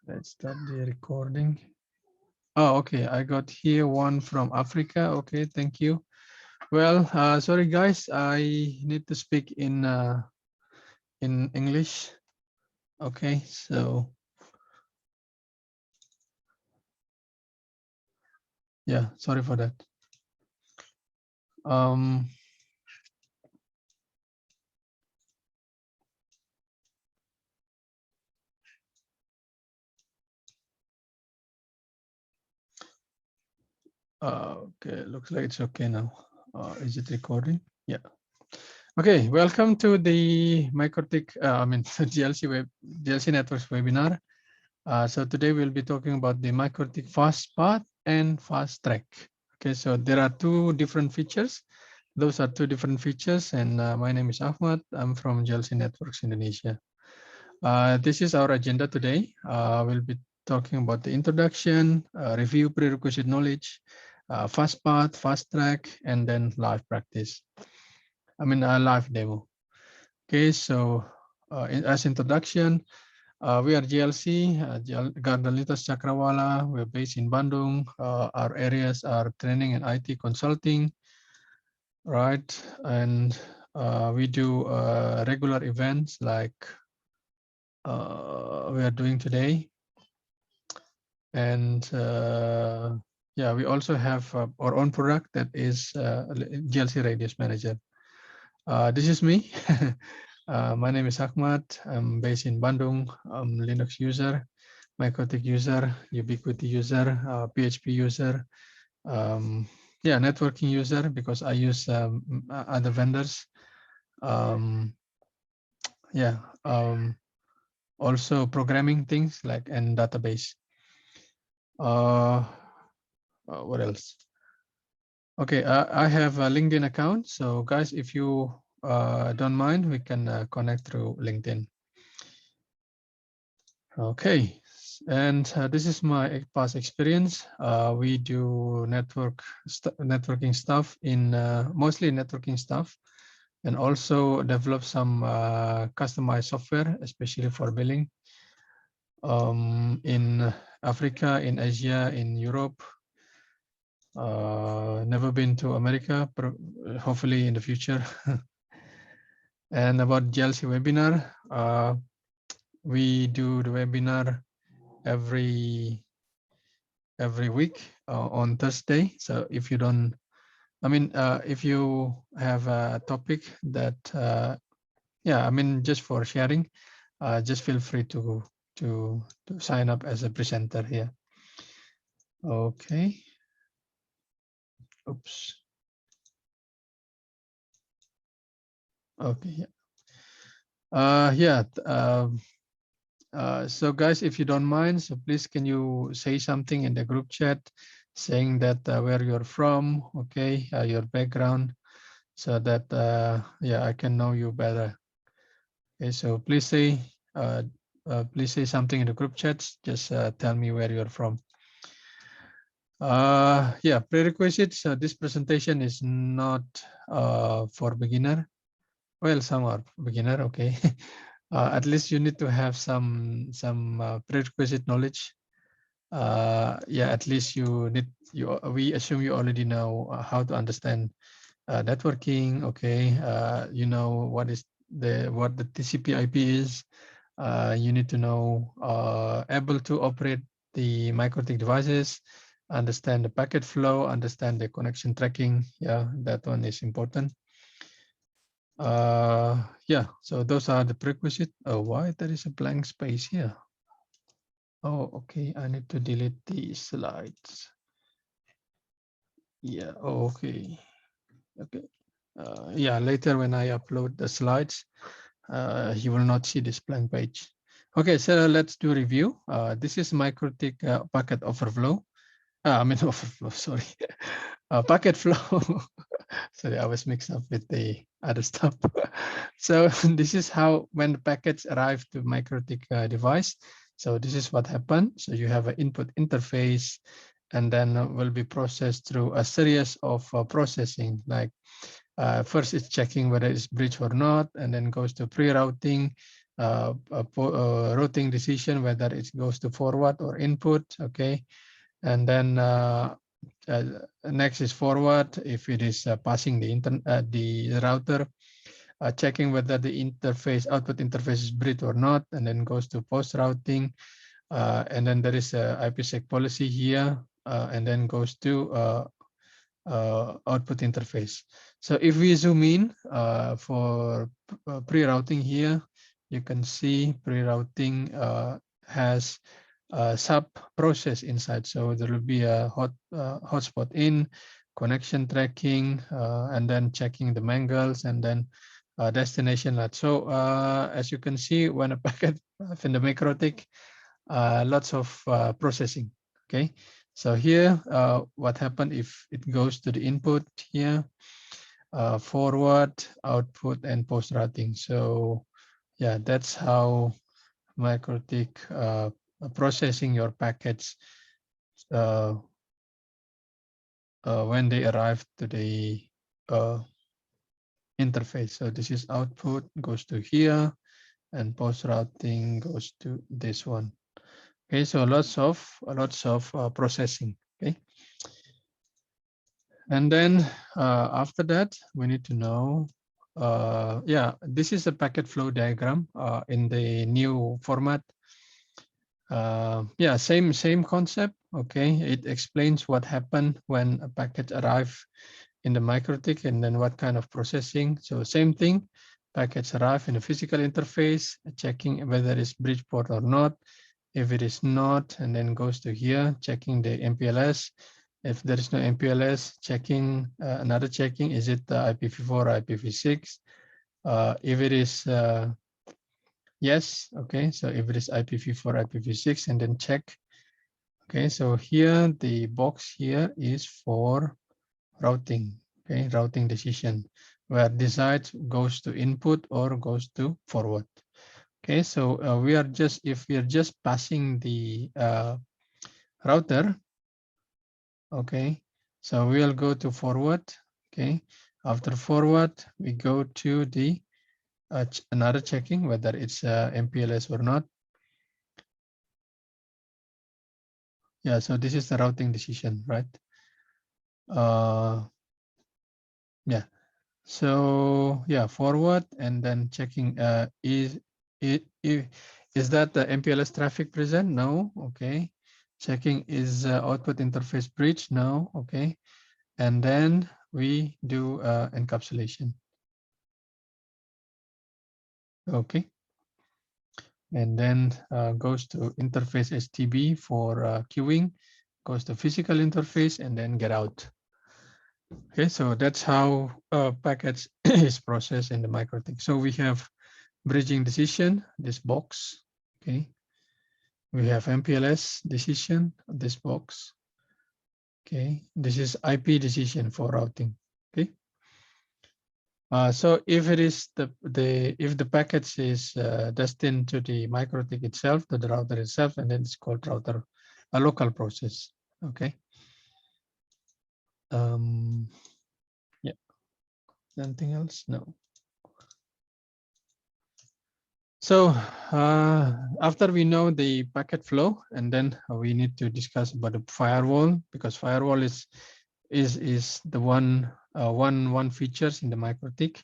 Let's start the recording. Oh, okay. I got here one from Africa. Okay, thank you. Well, sorry guys, I need to speak in English. Okay, so yeah, sorry for that. Okay, looks like it's okay now. Is it recording? Yeah. Okay, welcome to the Mikrotik, GLC Networks webinar. So today we'll be talking about the Mikrotik Fastpath and Fasttrack. Okay, so there are two different features. Those are two different features, and my name is Achmad. I'm from GLC Networks Indonesia. This is our agenda today. We'll be talking about the introduction, review prerequisite knowledge, Fastpath, Fasttrack, and then live practice. Live demo. Okay, so as introduction, we are GLC, Gardalitas Cakrawala. We're based in Bandung. Our areas are training and IT consulting, right? And we do regular events like we are doing today. And yeah, we also have our own product that is GLC Radius Manager. This is me. My name is Achmad. I'm based in Bandung. I'm Linux user, Mikrotik user, Ubiquiti user, PHP user, yeah, networking user because I use other vendors. Yeah, also programming things like and database. What else? Okay, I have a LinkedIn account. So guys, if you don't mind, we can connect through LinkedIn. Okay, and this is my past experience. We do networking stuff in mostly networking stuff, and also develop some customized software, especially for billing in Africa, in Asia, in Europe. Never been to America, hopefully in the future. And about GLC webinar, we do the webinar every week on Thursday. So if you don't, if you have a topic that, yeah, just for sharing, just feel free to sign up as a presenter here. Okay. Oops. Okay. Yeah. So guys, if you don't mind, so please can you say something in the group chat saying that where you're from, okay, your background, so that yeah, I can know you better. Okay, so please say something in the group chats. Just tell me where you're from. Yeah, prerequisites. This presentation is not for beginner. Well, some are beginner, okay. At least you need to have some prerequisite knowledge. Yeah, at least we assume you already know how to understand networking. Okay, you know what the TCP/IP is. You need to know able to operate the Mikrotik devices, understand the packet flow, understand the connection tracking. Yeah, that one is important. Yeah, so those are the prerequisites. Oh, why there is a blank space here? Oh, okay, I need to delete the slides. Yeah, okay. Okay. Yeah, later when I upload the slides, you will not see this blank page. Okay, so let's do review. This is Mikrotik packet overflow. Overflow, sorry. Packet flow. Sorry, I was mixed up with the other stuff. So this is how when the packets arrive to Mikrotik device. So this is what happened. So you have an input interface, and then will be processed through a series of processing. Like first it's checking whether it's bridge or not, and then goes to pre-routing, routing decision, whether it goes to forward or input. Okay, and then next is forward if it is passing the router, checking whether the interface output interface is bridge or not, and then goes to post routing, and then there is a IPsec policy here, and then goes to output interface. So if we zoom in for pre-routing here, you can see pre-routing has a sub process inside. So there will be a hotspot in, connection tracking, and then checking the mangles, and then destination LAT. So as you can see, when a packet in the Mikrotik, lots of processing. Okay, so here what happened if it goes to the input here, forward, output, and post routing. So yeah, that's how Mikrotik processing your packets when they arrive to the interface. So this is output, goes to here, and post routing goes to this one. Okay, so lots of processing. Okay, and then after that we need to know. Yeah, this is a packet flow diagram in the new format. Yeah, same concept. Okay, it explains what happened when a packet arrive in the Mikrotik, and then what kind of processing. So same thing, packets arrive in a physical interface, checking whether it's bridge port or not. If it is not, and then goes to here, checking the MPLS. If there is no MPLS, checking another checking, is it IPv4 or IPv6? If it is yes, okay, so if it is IPv4, IPv6, and then check. Okay, so here the box here is for routing, okay, routing decision, where decides goes to input or goes to forward. Okay, so if we are just passing the router, okay, so we'll go to forward. Okay, after forward we go to the another checking whether it's MPLS or not. Yeah, so this is the routing decision, right? Yeah, so yeah, forward, and then checking is that the MPLS traffic present? No. Okay, checking is output interface bridge? No. Okay, and then we do encapsulation. Okay, and then goes to interface STB for queuing, goes to physical interface, and then get out. Okay, so that's how packets is processed in the Mikrotik. So we have bridging decision, this box. Okay, we have MPLS decision, this box. Okay, this is IP decision for routing. Okay, so if it is if the package is destined to the Mikrotik itself, to the router itself, and then it's called router, a local process. Okay. Yeah. Anything else? No. So after we know the packet flow, and then we need to discuss about the firewall, because firewall is the one features in the Mikrotik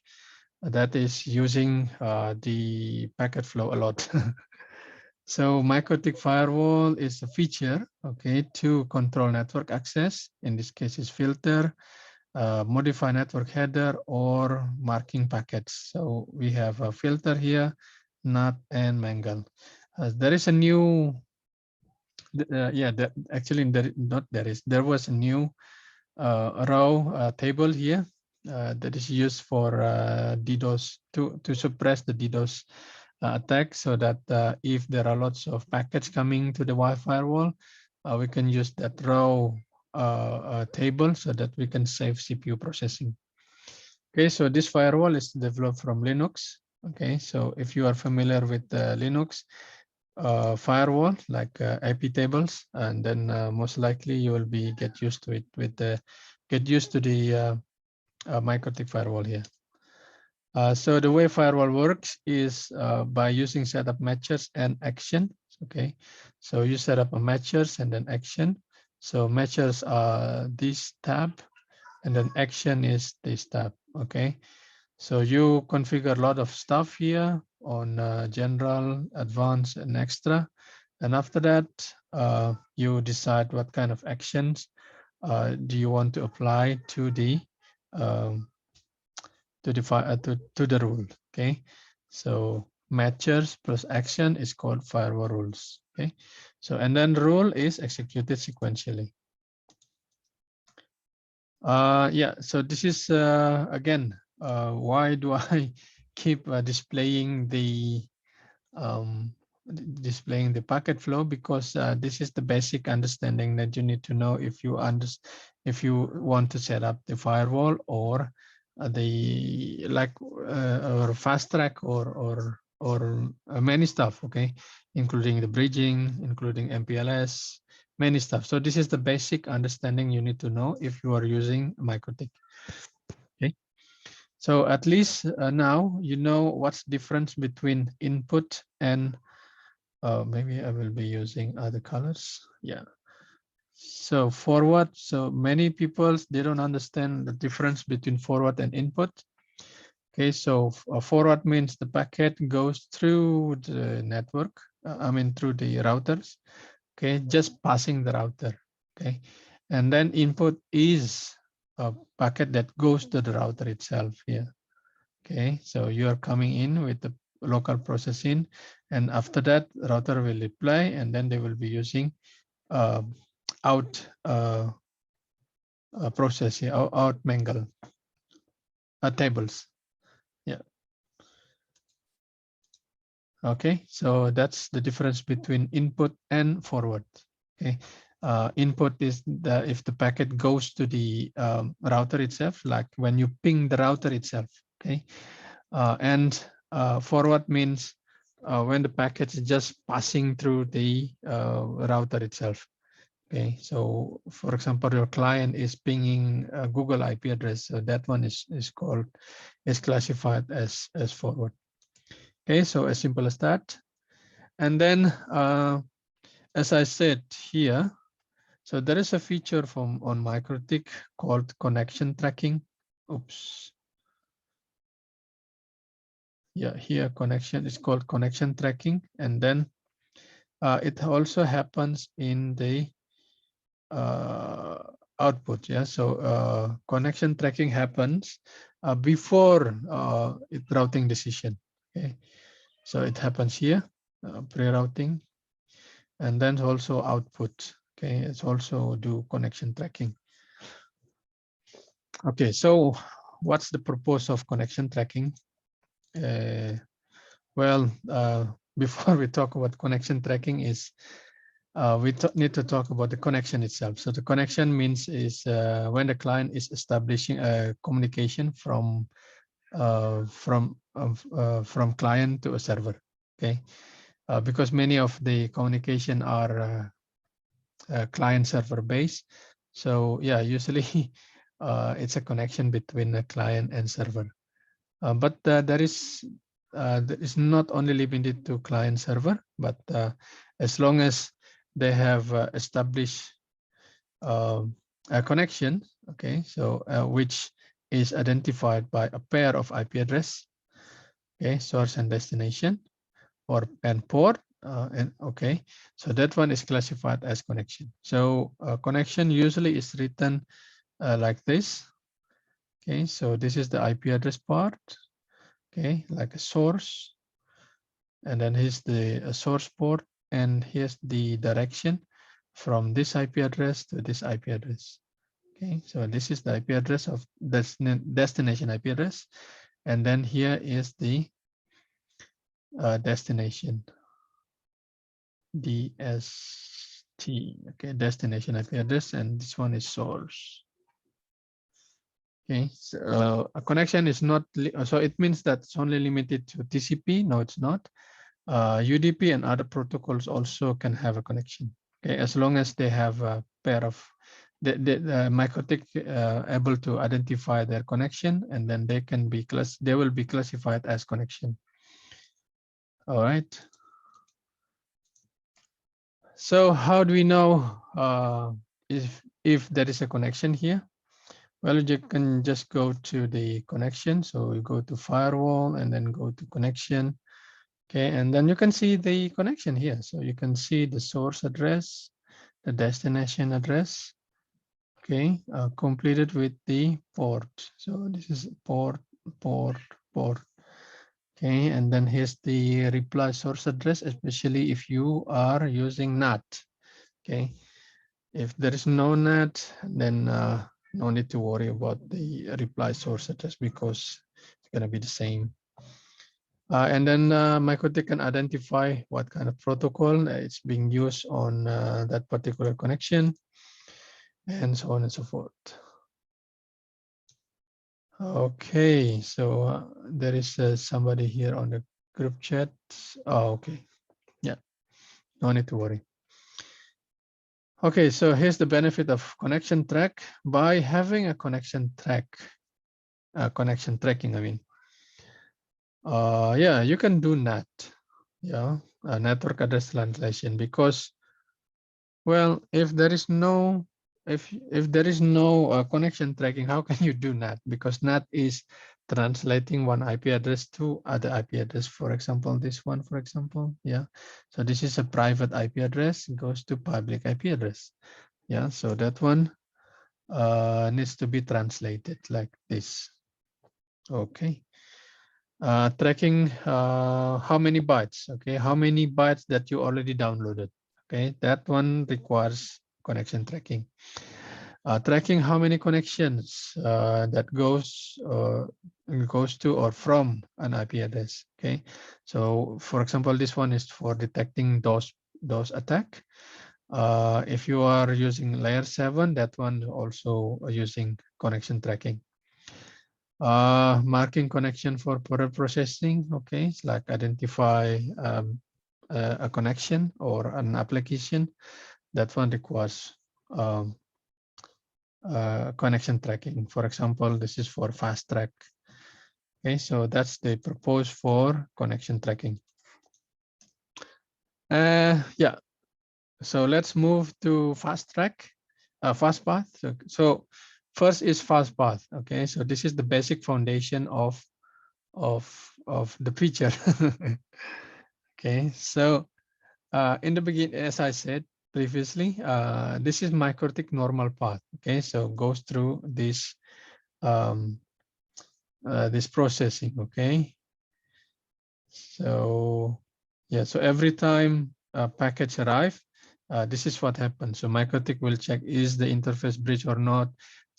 that is using the packet flow a lot. So Mikrotik firewall is a feature, okay, to control network access. In this case, is filter, modify network header, or marking packets. So we have a filter here, NAT and mangle. There is a new, yeah, there was a new row table here that is used for DDoS to suppress the DDoS attack, so that if there are lots of packets coming to the firewall, we can use that row table so that we can save CPU processing. Okay, so this firewall is developed from Linux. Okay, so if you are familiar with Linux firewall, like IP tables, and then most likely you will get used to it with the Mikrotik firewall here. So the way firewall works is by using setup matchers and action. Okay, so you set up a matchers and then action. So matchers are this tab, and then action is this tab. Okay, so you configure a lot of stuff here on general, advanced, and extra. And after that, you decide what kind of actions do you want to apply to the to the rule. Okay, so matchers plus action is called firewall rules. Okay, so and then rule is executed sequentially. Yeah, so this is again, why do I keep displaying the packet flow? Because this is the basic understanding that you need to know if you want to set up the firewall or the or Fasttrack or many stuff. Okay, including the bridging, including MPLS, many stuff. So this is the basic understanding you need to know if you are using Mikrotik. Okay, so at least now you know what's the difference between input and maybe I will be using other colors. Yeah. So forward. So many people, they don't understand the difference between forward and input. Okay, so forward means the packet goes through the network. I mean through the routers. Okay, just passing the router. Okay, and then input is a packet that goes to the router itself here. Okay, so you are coming in with the local processing, and after that, router will reply, and then they will be using out process here, out mangle tables. Yeah. Okay, so that's the difference between input and forward. Okay, input is if the packet goes to the router itself, like when you ping the router itself. Okay, and forward means when the packet is just passing through the router itself. Okay, so for example, your client is pinging a Google IP address, so that one is classified as forward. Okay, so as simple as that. And then, as I said here, so there is a feature on Mikrotik called connection tracking. Oops. Yeah, here connection is called connection tracking, and then it also happens in the output. Yeah, so connection tracking happens before routing decision. Okay, so it happens here, pre-routing, and then also output. Okay, it's also do connection tracking. Okay, so what's the purpose of connection tracking? Well, before we talk about connection tracking is we need to talk about the connection itself. So the connection means is when the client is establishing a communication from client to a server. Okay, because many of the communication are client server based. So yeah, usually it's a connection between a client and server. But there is not only limited to client server, but as long as they have established a connection, okay, so which is identified by a pair of IP address, okay, source and destination, or and port, and okay, so that one is classified as connection. So connection usually is written like this. Okay, so this is the IP address part. Okay, like a source, and then here's the source port, and here's the direction from this IP address to this IP address. Okay, so this is the IP address of destination IP address, and then here is the destination, DST. Okay, destination IP address, and this one is source. Okay, so a connection is not, so it means that it's only limited to TCP. No, it's not. UDP and other protocols also can have a connection. Okay, as long as they have a pair of the Mikrotik able to identify their connection, and then they will be classified as connection. All right. So how do we know if there is a connection here? Well, you can just go to the connection. So you go to firewall and then go to connection. Okay, and then you can see the connection here. So you can see the source address, the destination address. Okay, completed with the port. So this is port. Okay, and then here's the reply source address, especially if you are using NAT. Okay, if there is no NAT, then no need to worry about the reply source address because it's going to be the same. And then Mikrotik can identify what kind of protocol it's being used on that particular connection, and so on and so forth. Okay, so there is somebody here on the group chat. Oh, okay. Yeah, no need to worry. Okay, so here's the benefit of connection track. By having a connection tracking, I mean, yeah, you can do NAT, yeah, network address translation, because, well, if there is no connection tracking, how can you do NAT? Because NAT is translating one IP address to other IP address. For example, this one, for example, yeah. So this is a private IP address, goes to public IP address. Yeah, so that one needs to be translated like this. Okay. Tracking how many bytes, okay, how many bytes that you already downloaded. Okay, that one requires connection tracking. Tracking how many connections that goes to or from an IP address. Okay, so for example, this one is for detecting DOS attack. If you are using layer 7, that one also using connection tracking. Marking connection for parallel processing. Okay, it's like identify a connection or an application. That one requires connection tracking. For example, this is for Fasttrack. Okay, so that's the purpose for connection tracking. Yeah, so let's move to Fasttrack, Fastpath. So first is Fastpath. Okay, so this is the basic foundation of the feature. Okay, so in the beginning, as I said previously, this is Mikrotik normal path. Okay, so goes through this this processing. Okay, so yeah, so every time a package arrive, this is what happens. So Mikrotik will check is the interface bridge or not,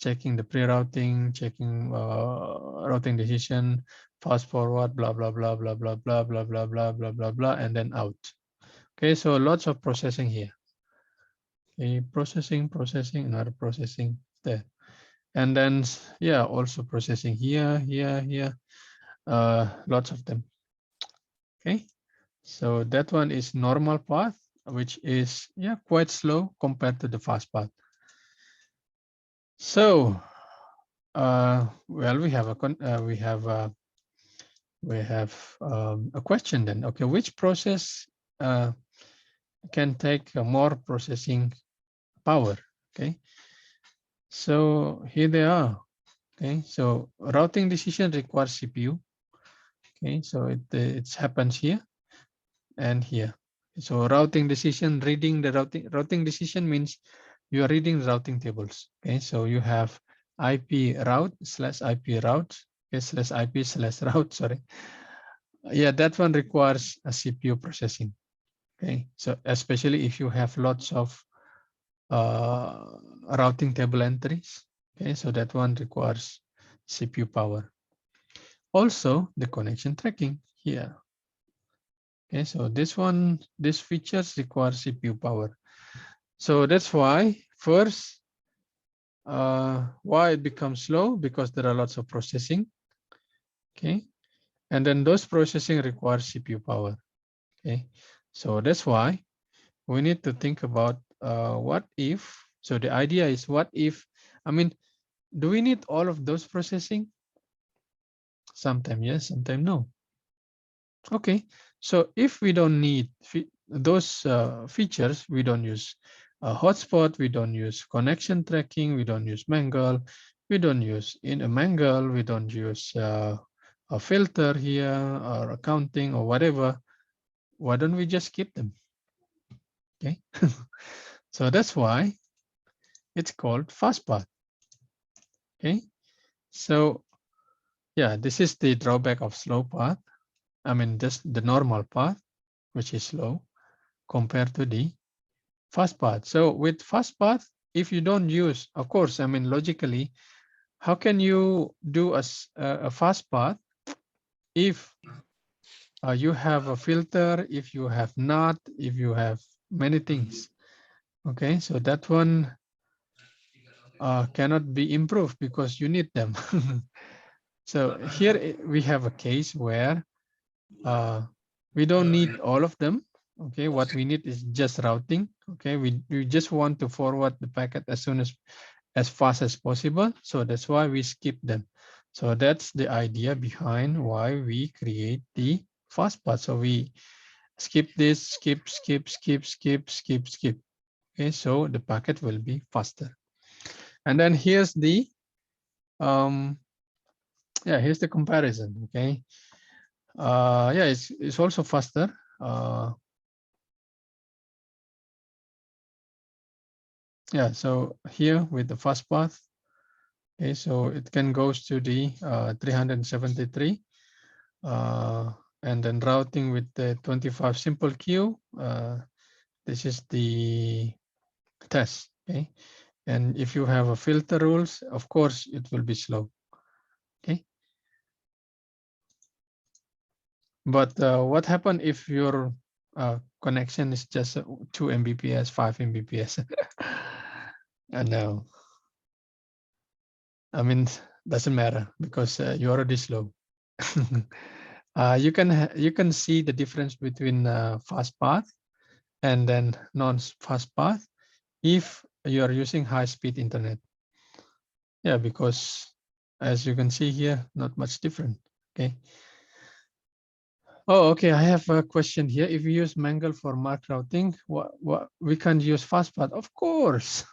checking the pre-routing, checking routing decision, fast forward, blah blah blah blah blah blah blah blah blah blah blah blah, and then out. Okay, so lots of processing here. Okay, processing, another processing there, and then yeah, also processing here, lots of them. Okay, so that one is normal path, which is quite slow compared to the fast path. So, well, we have a question then. Okay, which process can take more processing power? Okay, so here they are. Okay, so routing decision requires CPU. Okay, so it happens here and here. So routing decision, reading the routing decision means you are reading routing tables. Okay, so you have IP route / IP route, okay, / IP / route. Sorry, yeah, that one requires a CPU processing. Okay, so especially if you have lots of routing table entries. Okay, so that one requires CPU power. Also, the connection tracking here. Okay, so this features require CPU power. So that's why first, why it becomes slow, because there are lots of processing. Okay, and then those processing require CPU power. Okay, so that's why we need to think about what if So the idea is, what if, I mean, do we need all of those processing? Sometimes yes, sometimes no. Okay, so if we don't need those features, we don't use a hotspot, we don't use connection tracking, we don't use mangle, we don't use in a mangle, we don't use a filter here or accounting or whatever. Why don't we just skip them? Okay, so that's why it's called Fastpath. Okay, so yeah, this is the drawback of slow path. I mean, just the normal path, which is slow, compared to the fast path. So with fast path, if you don't use, of course, I mean, logically, how can you do a fast path if you have a filter, if you have not, if you have many things? Okay, so that one cannot be improved because you need them. So here we have a case where we don't need all of them. Okay, what we need is just routing. Okay, we just want to forward the packet as fast as possible. So that's why we skip them. So that's the idea behind why we create the fast path. So we skip this, skip. Okay, so the packet will be faster. And then here's the here's the comparison. Okay, yeah, it's also faster. Yeah, so here with the fast path, okay, so it can goes to the 373, and then routing with the 25 simple queue. This is the test, okay. And if you have a filter rules, of course, it will be slow, okay. But what happens if your connection is just 2 Mbps, 5 Mbps? No. I mean, doesn't matter because you're already slow. You can see the difference between fast path and then non-fast path if you are using high-speed internet. Yeah, because as you can see here, not much different. Okay. Oh, okay. I have a question here. If we use Mangle for mark routing, what we can use fast path? Of course.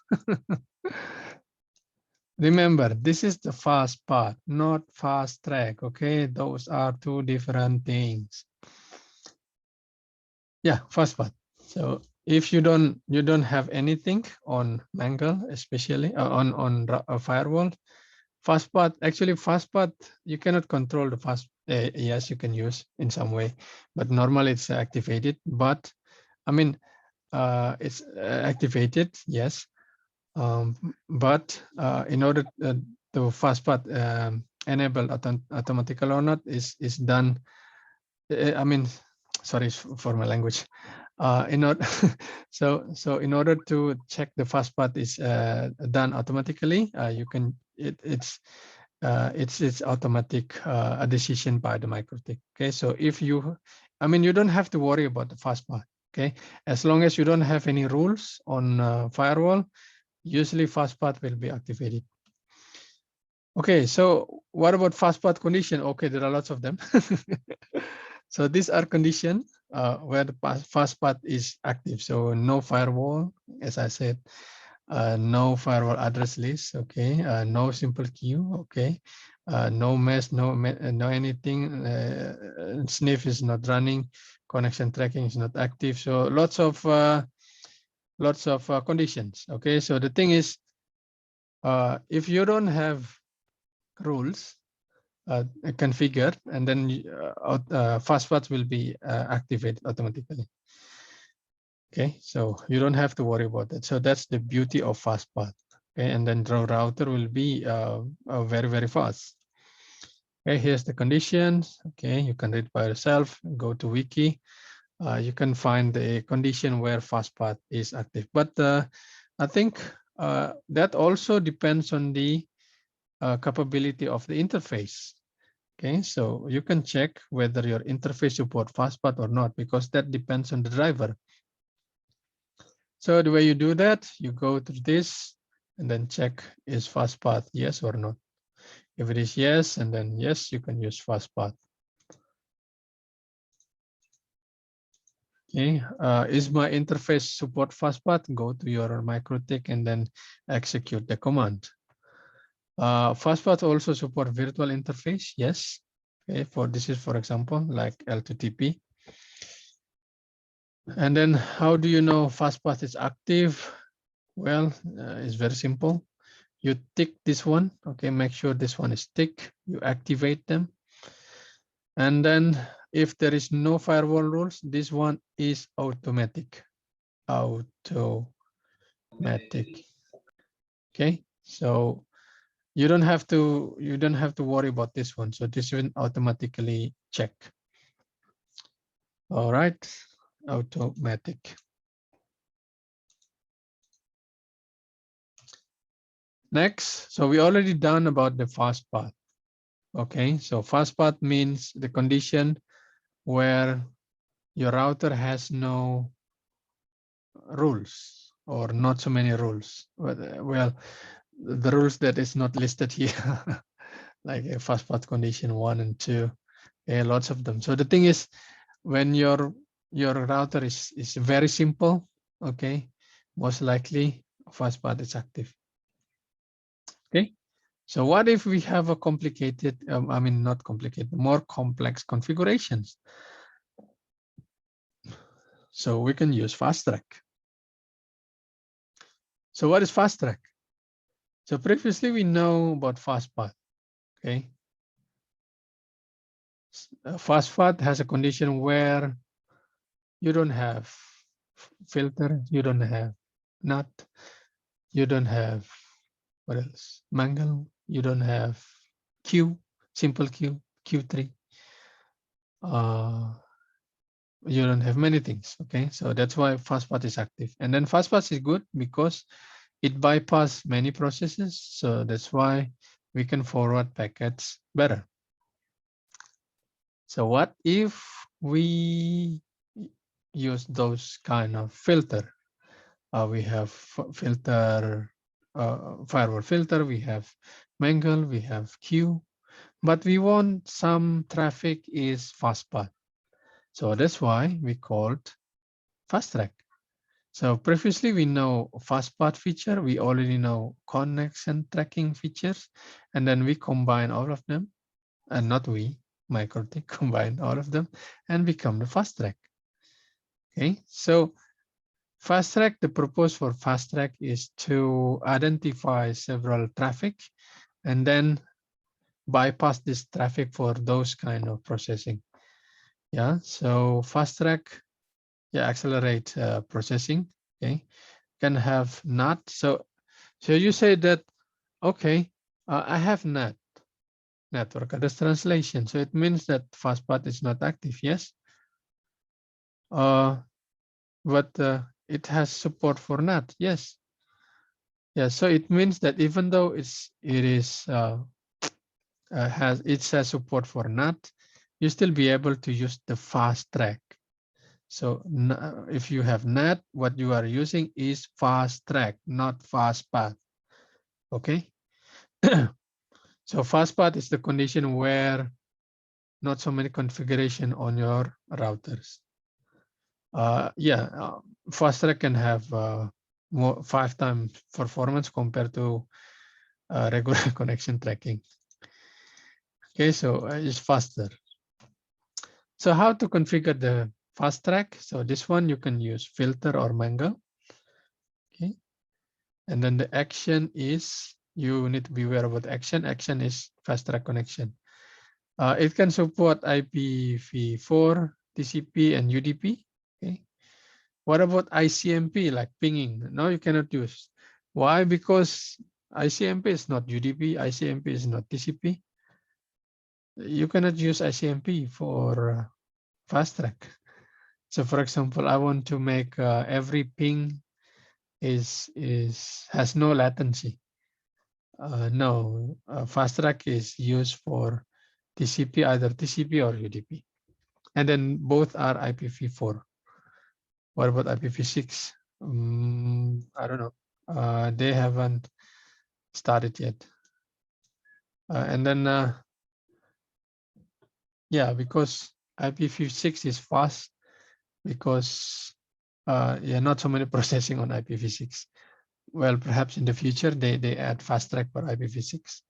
Remember, this is the fast path, not fast track. Okay, those are two different things. Yeah, fast path. So if you don't have anything on Mangle, especially on firewall, fast path. Actually, fast path you cannot control the fast. Yes, you can use in some way, but normally it's activated. But I mean, it's activated. Yes. But in order to fast path enable automatically or not is done. I mean, sorry for my language. In order, so in order to check the fast path is done automatically, you can it's automatic a decision by the Mikrotik. Okay, so if you, I mean, you don't have to worry about the fast path. Okay, as long as you don't have any rules on firewall, usually fast path will be activated. Okay, so what about fast path condition? Okay, there are lots of them. So these are conditions where the fast path is active. So no firewall, as I said, no firewall address list. Okay, no simple queue. Okay, no mesh, no anything. Sniff is not running. Connection tracking is not active. So lots of conditions. Okay, so the thing is, if you don't have rules configured, and then fast path will be activated automatically. Okay, so you don't have to worry about that. So that's the beauty of fast path. Okay, and then the router will be very, very fast. Okay, here's the conditions. Okay, you can read by yourself. Go to wiki. You can find the condition where fast path is active. But I think that also depends on the capability of the interface. Okay, so you can check whether your interface support fastpath or not, because that depends on the driver. So the way you do that, you go to this and then check is Fastpath yes or no. If it is yes, and then yes, you can use Fastpath. Okay, is my interface support Fastpath? Go to your Mikrotik and then execute the command. Fastpath also support virtual interface, yes. Okay, this is for example like L2TP. And then how do you know Fastpath is active? Well, it's very simple. You tick this one, okay, make sure this one is tick, you activate them. And then if there is no firewall rules, this one is automatic. Automatic. Okay, so you don't have to worry about this one. So this will automatically check. All right, automatic. Next, so we already done about the Fastpath. Okay, so Fastpath means the condition where your router has no rules or not so many rules. Well, the rules that is not listed here, like a Fastpath condition 1 and 2, lots of them. So the thing is, when your router is very simple, okay, most likely Fastpath is active. Okay, so what if we have a complicated, I mean not complicated, more complex configurations? So we can use Fasttrack. So what is Fasttrack? So previously we know about Fastpath. Okay, Fastpath has a condition where you don't have filter, you don't have NAT, you don't have what else? Mangle, you don't have queue, simple queue, Q3. You don't have many things. Okay, so that's why Fastpath is active. And then Fastpath is good because it bypasses many processes. So that's why we can forward packets better. So what if we use those kind of filter? We have filter, firewall filter, we have Mangle, we have queue, but we want some traffic is Fastpath. So that's why we called Fasttrack. So previously we know Fastpath feature, we already know connection tracking features, and then we combine all of them, and not we, Mikrotik combine all of them and become the Fasttrack. Okay, so Fasttrack, the purpose for Fasttrack is to identify several traffic and then bypass this traffic for those kind of processing. Yeah, so Fasttrack, yeah, accelerate processing. Okay, can have NAT. So you say that, okay, I have NAT, network address translation. So it means that Fastpath is not active. Yes, but it has support for NAT. Yes. Yeah, so it means that even though it has support for NAT, you still be able to use the Fasttrack. So if you have NAT, what you are using is Fasttrack, not Fastpath. Okay. So Fastpath is the condition where not so many configuration on your routers. Fasttrack can have more 5 times performance compared to regular connection tracking. Okay, so it's faster. So how to configure the Fasttrack? So this one you can use filter or Mangle. Okay, and then the action is, you need to be aware about action. Action is Fasttrack connection. It can support IPv4, TCP, and UDP. Okay. What about ICMP, like pinging? No, you cannot use. Why? Because ICMP is not UDP, ICMP is not TCP. You cannot use ICMP for Fasttrack. So for example, I want to make every ping has no latency. No, Fasttrack is used for TCP, either TCP or UDP. And then both are IPv4. What about IPv6? I don't know. They haven't started yet. And then, yeah, because IPv6 is fast, because yeah, not so many processing on IPv6. Well, perhaps in the future they add Fasttrack for IPv6.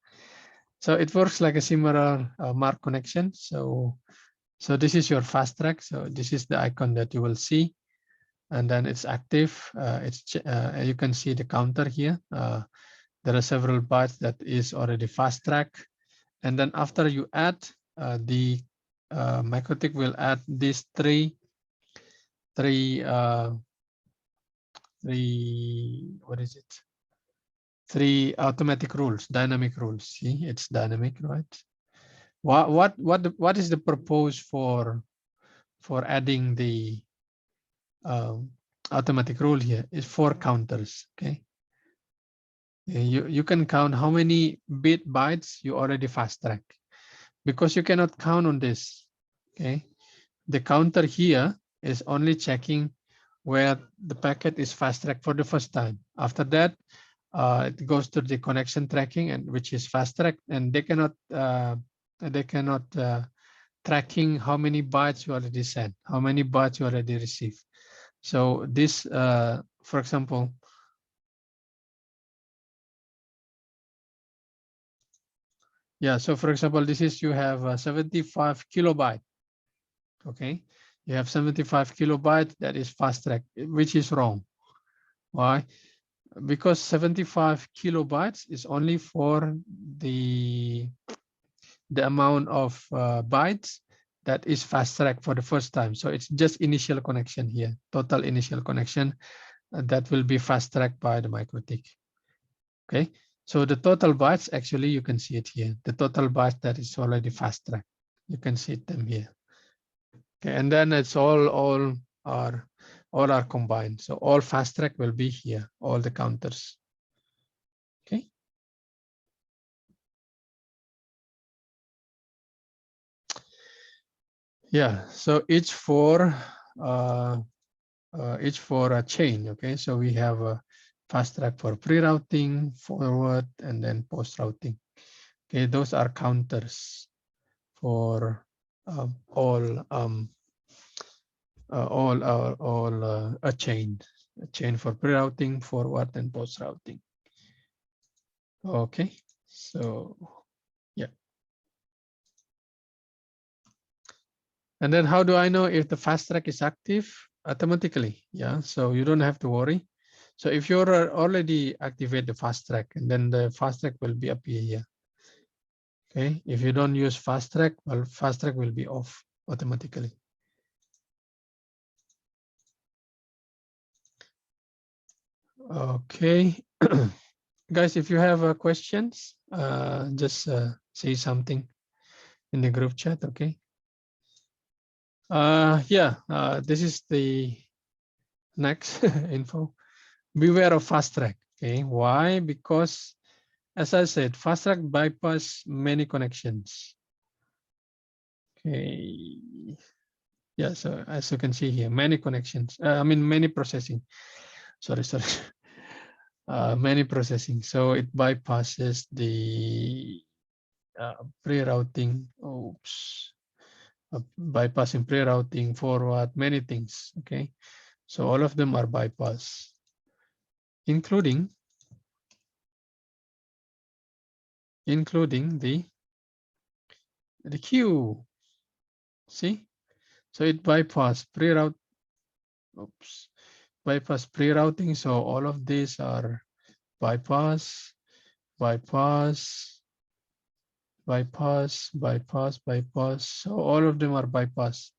So it works like a similar MARC connection. So this is your Fasttrack. So this is the icon that you will see, and then it's active. You can see the counter here. There are several bytes that is already Fasttrack, and then after you add the Mikrotik will add these three what is it? Three automatic rules, dynamic rules. See, it's dynamic, right? What is the purpose for adding the automatic rule here? Is 4 counters. Okay, you can count how many bytes you already fast track, because you cannot count on this. Okay, the counter here is only checking where the packet is fast tracked for the first time. After that, it goes to the connection tracking, and which is fast track, and they cannot tracking how many bytes you already sent, how many bytes you already received. So this, for example, yeah. So for example, this is you have 75 kilobyte. Okay, you have 75 kilobyte that is fast track, which is wrong. Why? Because 75 kilobytes is only for the amount of bytes that is fast track for the first time. So it's just initial connection here, total initial connection that will be fast tracked by the Mikrotik. Okay, so the total bytes, actually you can see it here. The total bytes that is already fast tracked, you can see them here. Okay, and then it's all are combined. So all fast track will be here, all the counters. Okay. Yeah, so each for a chain. Okay, so we have a fast track for pre-routing, forward, and then post-routing. Okay, those are counters for all a chain for pre-routing, forward, and post-routing. Okay, so yeah. And then how do I know if the fast track is active? Automatically, yeah. So you don't have to worry. So if you're already activate the fast track, and then the fast track will be up here. Okay, if you don't use fast track, well, fast track will be off automatically. Okay, guys, if you have questions, just say something in the group chat. Okay. Yeah, this is the next info. Beware of fast track. Okay, why? Because as I said, fast track bypass many connections. Okay. Yeah, so as you can see here, many connections. I mean, many processing. Sorry. Many processing. So it bypasses the pre-routing. Oops. Bypassing pre-routing, forward, many things. Okay. So all of them are bypassed, including the queue. See? So it bypass pre-route. Oops. Bypass pre-routing. So all of these are bypass, bypass, bypass, bypass, bypass. So all of them are bypass,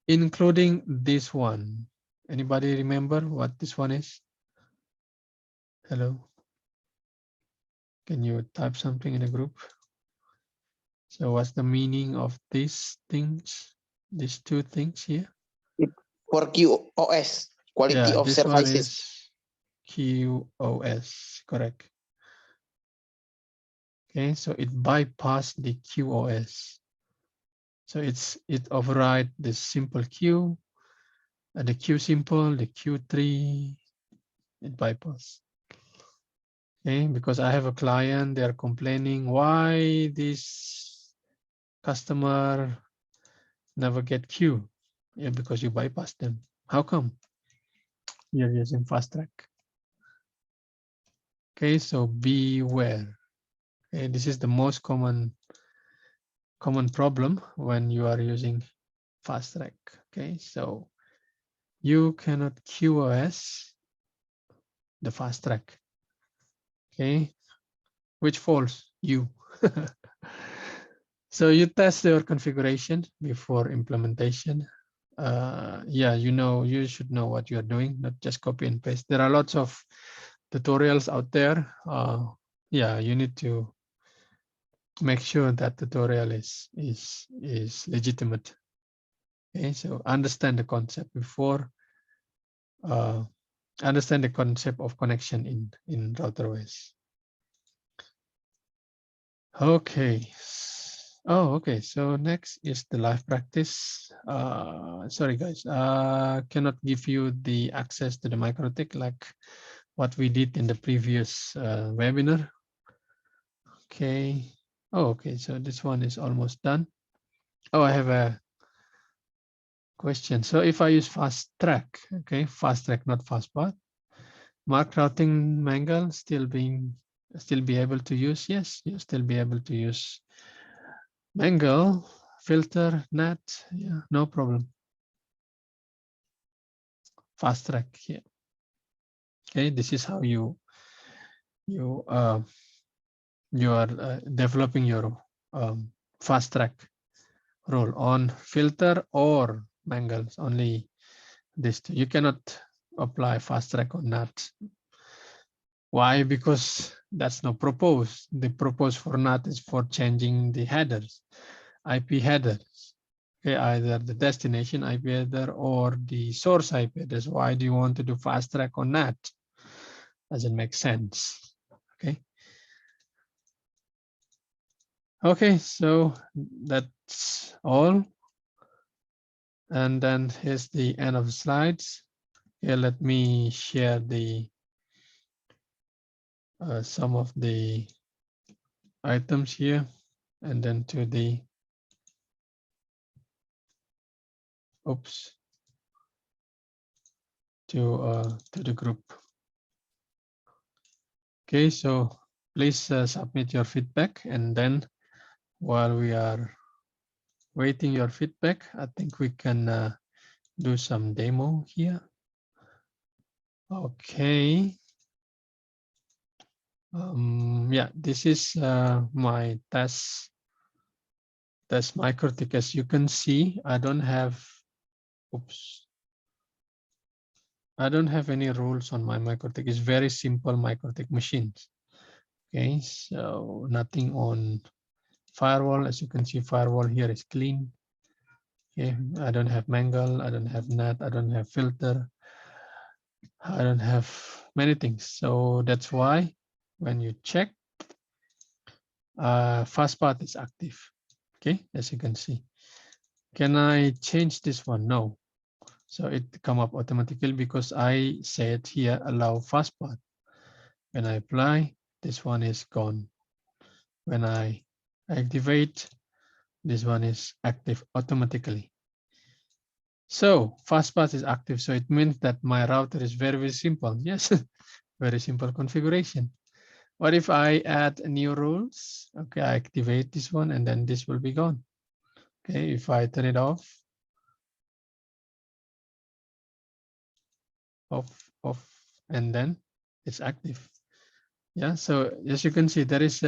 including this one. Anybody remember what this one is? Hello. Can you type something in the group? So what's the meaning of these things? These two things here? For QoS, quality of this services. One is QoS, correct. Okay, so it bypassed the QoS. So it override the simple queue, the queue simple, the Q3, it bypass. Okay, because I have a client, they are complaining why this customer never get queue. Yeah, because you bypass them. How come? You're using Fasttrack. Okay, so beware. Okay, this is the most common problem when you are using Fasttrack. Okay, so you cannot QoS the Fasttrack. Okay, which falls? You. So you test your configuration before implementation. Yeah, you should know what you're doing, not just copy and paste. There are lots of tutorials out there. Yeah, you need to make sure that tutorial is legitimate. Okay, so understand the concept before. Understand the concept of connection in routerways. Okay. Oh, okay. So next is the live practice. Sorry, guys. Cannot give you the access to the Mikrotik like what we did in the previous webinar. Okay. Oh, okay. So this one is almost done. Oh, I have a question. So if I use Fasttrack, okay, Fasttrack, not Fastpath, mark routing mangle still be able to use? Yes, you'll still be able to use mangle, filter, net. Yeah, no problem. Fasttrack here. Okay, this is how you are developing your Fasttrack role on filter or mangles. Only this two. You cannot apply Fasttrack on NAT. Why? Because that's not proposed. The proposed for NAT is for changing the headers, IP headers. Okay, either the destination IP header or the source IP headers. Why do you want to do Fasttrack on NAT? Doesn't make sense. Okay. Okay, so that's all. And then here's the end of the slides. Here, let me share the some of the items here, and then to the to the group. Okay, so please submit your feedback, and then while we are waiting your feedback, I think we can do some demo here. Okay. Yeah, this is my test Mikrotik. As you can see, I don't have any rules on my Mikrotik. It's very simple Mikrotik machines. Okay, so nothing on firewall. As you can see, firewall here is clean. Okay, I don't have mangle, I don't have net, I don't have filter, I don't have many things. So that's why when you check, Fastpath is active. Okay, as you can see. Can I change this one? No. So it come up automatically because I said here allow Fastpath. When I apply, this one is gone. When I activate, this one is active automatically. So Fastpath is active. So it means that my router is very, very simple. Yes, very simple configuration. What if I add new rules? Okay, I activate this one and then this will be gone. Okay, if I turn it off, and then it's active. Yeah, so as you can see, there is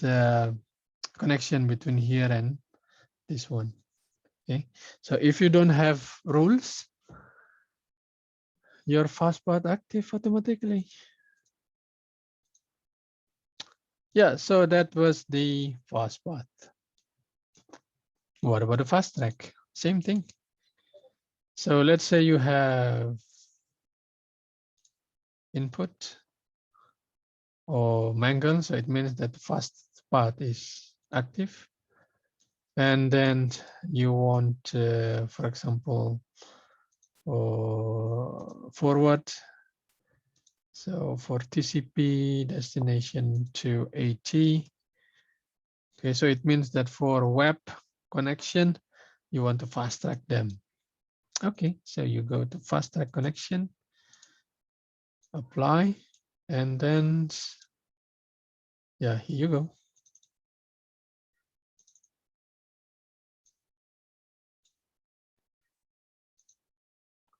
a connection between here and this one. Okay, so if you don't have rules, your Fastpath active automatically. Yeah, so that was the Fastpath. What about the Fasttrack? Same thing. So let's say you have input or mangle, so it means that the Fastpath is active. And then you want, for example, forward So for TCP destination to AT, okay, so it means that for web connection, you want to fast track them. Okay, so you go to fast track connection, apply, and then, yeah, here you go.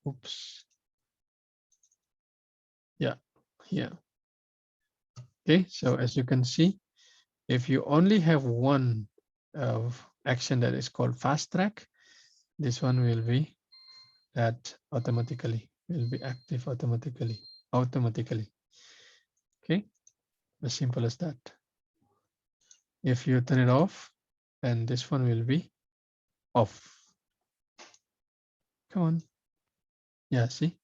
Oops. Yeah, here. Okay, so as you can see, if you only have one action that is called fast track, this one will be that automatically, will be active automatically. Okay, as simple as that. If you turn it off, and this one will be off. Come on. Yeah, see?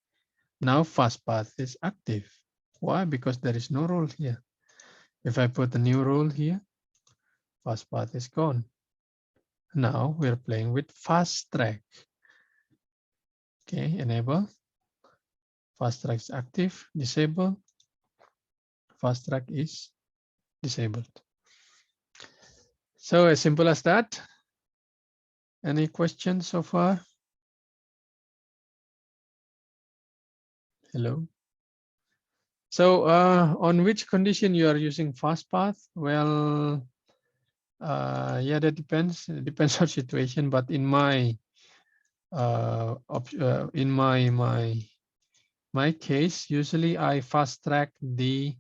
Now Fastpath is active. Why? Because there is no role here. If I put a new role here, Fastpath is gone. Now we're playing with fast track. Okay, enable. Fast track is active, disable. Fast track is disabled. So as simple as that. Any questions so far? Hello. So on which condition you are using Fastpath? Well, yeah, that depends. It depends on situation. But in my my case, usually I fast track the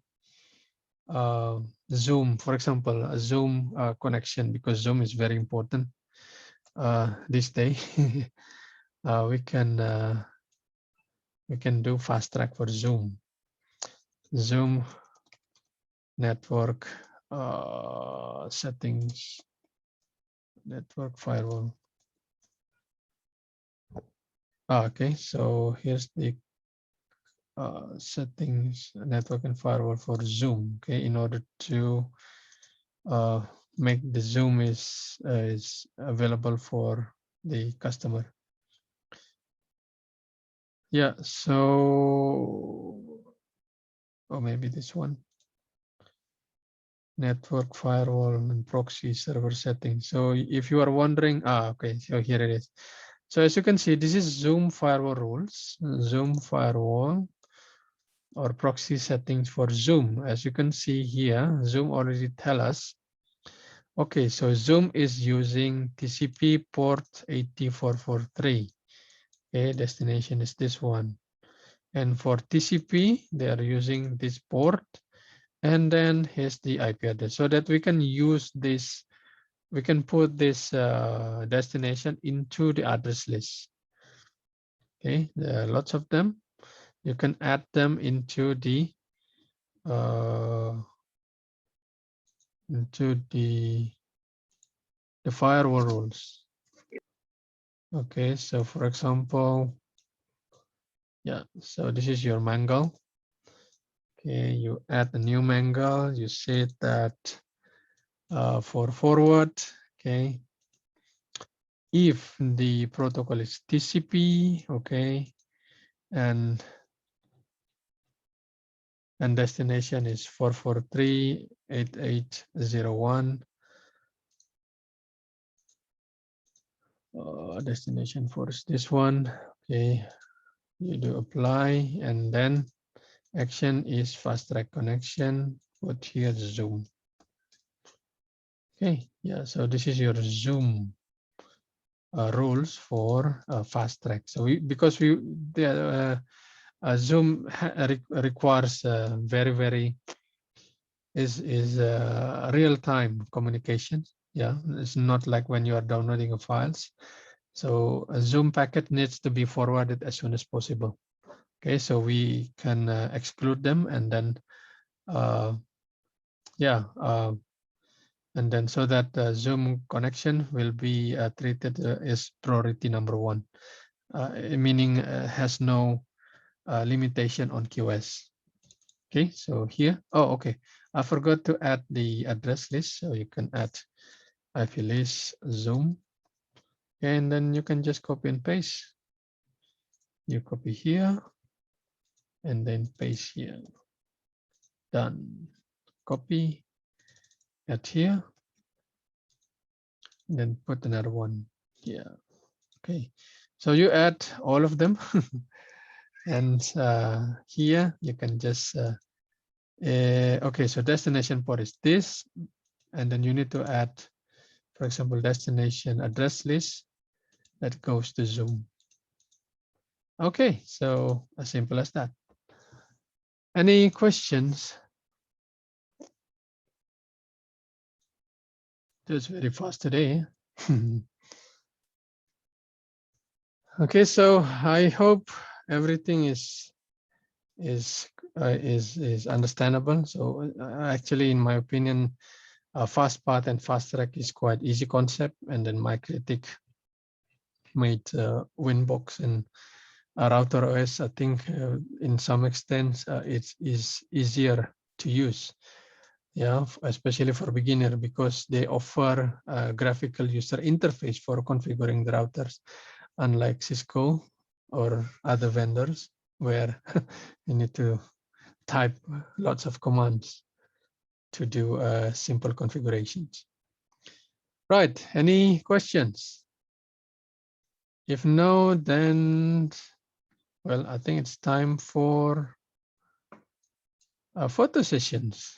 Zoom, for example, a Zoom connection, because Zoom is very important this day. We can do fast track for Zoom. Zoom network settings, network firewall. Okay, so here's the settings, network and firewall for Zoom. Okay, in order to make the Zoom is available for the customer. Yeah, so or maybe this one, network firewall and proxy server settings. So if you are wondering, okay, so here it is. So as you can see, this is Zoom firewall rules, Zoom firewall or proxy settings for Zoom. As you can see here, Zoom already tell us. Okay, so Zoom is using TCP port 8443. Okay, destination is this one. And for TCP, they are using this port. And then here's the IP address, so that we can use this, we can put this destination into the address list. Okay, there are lots of them. You can add them into the firewall rules. Okay, so for example, yeah, so this is your mangle. Okay, you add a new mangle, you say that for forward, okay, if the protocol is TCP, okay, and destination is 443.88.01. Destination for this one. Okay, you do apply, and then action is fast track connection. Put here Zoom. Okay, yeah, so this is your Zoom rules for fast track. So because Zoom requires very is real-time communication. Yeah, it's not like when you are downloading a files. So a Zoom packet needs to be forwarded as soon as possible. Okay, so we can exclude them, and then and then so that Zoom connection will be treated as priority number 1, meaning has no limitation on QoS. Okay, so here, okay, I forgot to add the address list, so you can add IP list Zoom, and then you can just copy and paste. You copy here, and then paste here. done. Copy, add here, and then put another one here. Okay, so you add all of them. And here you can just, okay, so destination port is this, and then you need to add, for example, destination address list that goes to Zoom. Okay, so as simple as that. Any questions? Just very fast today. Okay, so I hope everything is understandable. So actually, in my opinion, Fastpath and Fasttrack is quite easy concept, and then Mikrotik made Winbox and Router OS. I think in some extent it is easier to use. Yeah, especially for beginner, because they offer a graphical user interface for configuring the routers, unlike Cisco or other vendors where you need to type lots of commands to do simple configurations. Right, any questions? If no, then, well, I think it's time for photo sessions.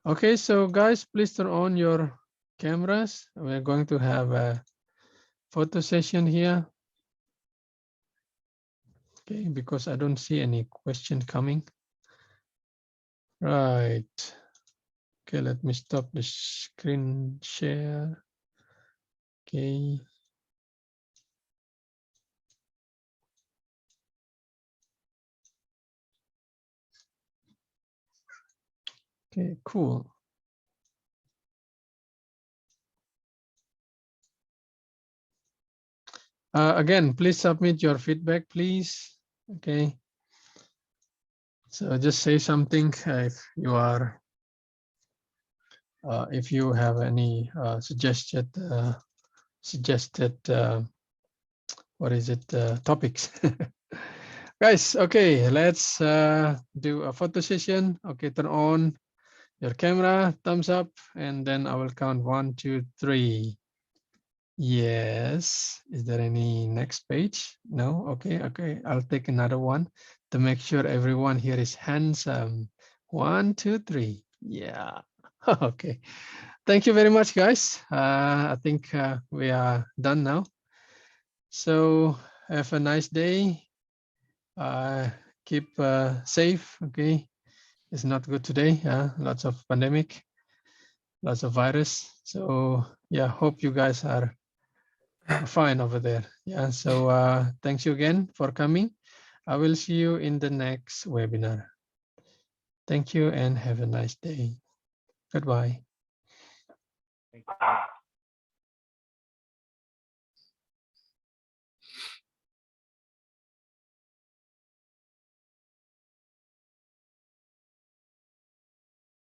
Okay, so guys, please turn on your cameras. We're going to have a photo session here. Okay, because I don't see any question coming. Right. Okay, let me stop the screen share. Okay. Okay, cool. Again, please submit your feedback, please. Okay. So just say something if you are, if you have any suggested, what is it, topics. Guys, okay, let's do a photo session. Okay, turn on your camera, thumbs up, and then I will count 1, 2, 3. Yes. Is there any next page? No? Okay, okay. I'll take another one to make sure everyone here is handsome. 1, 2, 3. Yeah. Okay. Thank you very much, guys. I think we are done now. So have a nice day. Keep safe. Okay. It's not good today. Lots of pandemic, lots of virus. So yeah, hope you guys are fine over there. Yeah, so thanks you again for coming. I will see you in the next webinar. Thank you and have a nice day. Goodbye. Thank you.